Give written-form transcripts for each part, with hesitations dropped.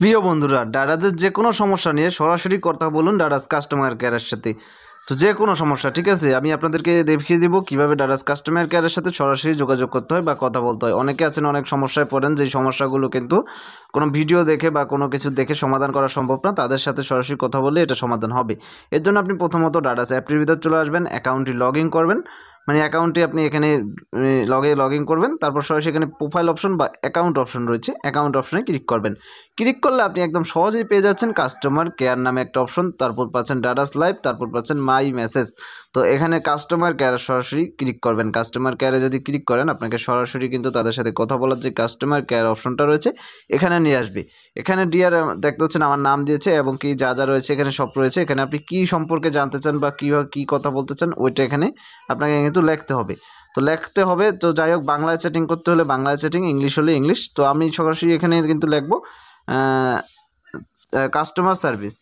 প্রিয় বন্ধুরা, ডারাজের যে কোনো সমস্যা নিয়ে সরাসরি কথা বলুন ডারাজ কাস্টমার কেয়ারের সাথে। তো যে কোনো সমস্যা, ঠিক আছে, আমি আপনাদেরকে দেখিয়ে দিব কীভাবে ডারাজ কাস্টমার কেয়ারের সাথে সরাসরি যোগাযোগ করতে হয় বা কথা বলতে হয়। অনেকে আছেন অনেক সমস্যায় পড়েন, যেই সমস্যাগুলো কিন্তু কোনো ভিডিও দেখে বা কোনো কিছু দেখে সমাধান করা সম্ভব না, তাদের সাথে সরাসরি কথা বললে এটা সমাধান হবে। এর জন্য আপনি প্রথমত ডারাজ অ্যাপটির ভিতর চলে আসবেন, অ্যাকাউন্টটি লগ ইন করবেন, মানে অ্যাকাউন্টটি আপনি এখানে লগ ইন করবেন। তারপর সরাসরি এখানে প্রোফাইল অপশন বা অ্যাকাউন্ট অপশন রয়েছে, অ্যাকাউন্ট অপশনে ক্লিক করবেন। ক্লিক করলে আপনি একদম সহজেই পেয়ে যাচ্ছেন কাস্টমার কেয়ার নামে একটা অপশন, তারপর পাচ্ছেন ডাটাস লাইভ, তারপর পাচ্ছেন মাই মেসেজ। তো এখানে কাস্টমার কেয়ারে সরাসরি ক্লিক করবেন। কাস্টমার কেয়ারে যদি ক্লিক করেন, আপনাকে সরাসরি কিন্তু তাদের সাথে কথা বলার যে কাস্টমার কেয়ার অপশনটা রয়েছে এখানে নিয়ে আসবে। এখানে ডিয়ার দেখতে পাচ্ছেন আমার নাম দিয়েছে এবং কি যা যা রয়েছে এখানে সব রয়েছে। এখানে আপনি কী সম্পর্কে জানতে চান বা কীভাবে কী কথা বলতে চান ওইটা এখানে আপনাকে কিন্তু লিখতে হবে। তো লিখতে হবে, তো যাই হোক, বাংলায় চ্যাটিং করতে হলে বাংলায় চ্যাটিং, ইংলিশ হলে ইংলিশ। তো আমি সরাসরি এখানে কিন্তু লিখবো customer service,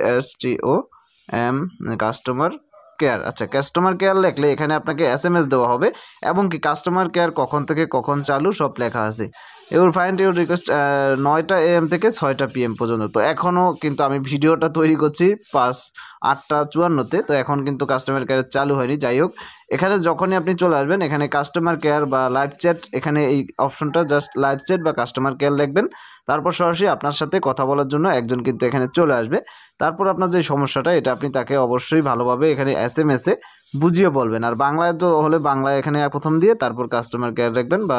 CASTOM, customer care. আচ্ছা, কাস্টমার কেয়ার লিখলে এখানে আপনাকে SMS দেওয়া হবে এবং কি কাস্টমার কেয়ার কখন থেকে কখন চালু সব লেখা আছে। ইউর ফাইন্ড ইউর রিকোয়েস্ট 9টা AM থেকে 6টা PM পর্যন্ত। তো এখনও কিন্তু আমি ভিডিওটা তৈরি করছি 8টা 54-তে, তো এখন কিন্তু কাস্টমার কেয়ার চালু হয়নি। যাই হোক, এখানে যখনই আপনি চলে আসবেন, এখানে কাস্টমার কেয়ার বা লাইভ চ্যাট, এখানে এই অপশনটা জাস্ট লাইভ চ্যাট বা কাস্টমার কেয়ার লিখবেন। তারপর সরাসরি আপনার সাথে কথা বলার জন্য একজন কিন্তু এখানে চলে আসবে। তারপর আপনার যে সমস্যাটা এটা আপনি তাকে অবশ্যই ভালোভাবে এখানে SMS-এ বুঝিয়ে বলবেন। আর বাংলায় তো হলে বাংলায় এখানে প্রথম দিয়ে তারপর কাস্টমার কেয়ার লিখবেন বা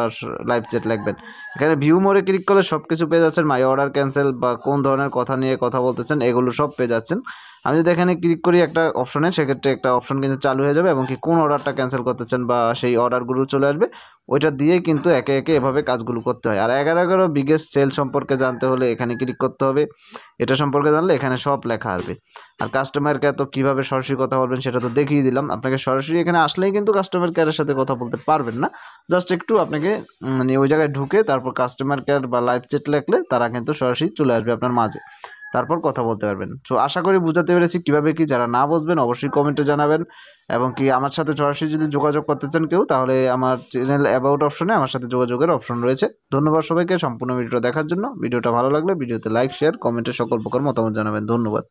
লাইভ চ্যাট লিখবেন। এখানে ভিউ মোরে ক্লিক করলে সব কিছু পেয়ে যাচ্ছেন, মাই অর্ডার ক্যান্সেল বা কোন ধরনের কথা নিয়ে কথা বলতেছেন এগুলো সব পেয়ে যাচ্ছেন। আমি যদি এখানে ক্লিক করি একটা অপশনে, সেক্ষেত্রে একটা অপশন কিন্তু চালু হয়ে যাবে এবং কি কোন অর্ডারটা ক্যান্সেল করতেছেন বা সেই অর্ডারগুলো চলে আসবে। ওইটা দিয়েই কিন্তু একে একে এভাবে কাজগুলো করতে হয়। আর 11 বিগেস্ট সেল সম্পর্কে জানতে হলে এখানে ক্লিক করতে হবে। এটা সম্পর্কে জানলে এখানে সব লেখা আসবে। আর কাস্টমার কেয়ার তো কীভাবে সরাসরি কথা বলবেন সেটা তো দেখিয়ে দিলাম আপনাকে। সরাসরি এখানে আসলেই কিন্তু কাস্টমার কেয়ারের সাথে কথা বলতে পারবেন না, জাস্ট একটু আপনাকে মানে ওই জায়গায় ঢুকে তারপর কাস্টমার কেয়ার বা লাইভ চ্যাট লিখলে তারা কিন্তু সরাসরি চলে আসবে আপনার মাঝে, তারপর কথা বলতে পারবেন। সো আশা করি বুঝাতে পেরেছি কীভাবে কি। যারা না বুঝবেন অবশ্যই কমেন্টে জানাবেন এবং কি আমার সাথে সরাসরি যদি যোগাযোগ করতে চান কেউ, তাহলে আমার চ্যানেল অ্যাবাউট অপশনে আমার সাথে যোগাযোগের অপশন রয়েছে। ধন্যবাদ সবাইকে সম্পূর্ণ ভিডিওটা দেখার জন্য। ভিডিওটা ভালো লাগলে ভিডিওতে লাইক, শেয়ার, কমেন্টে সকল প্রকার মতামত জানাবেন। ধন্যবাদ।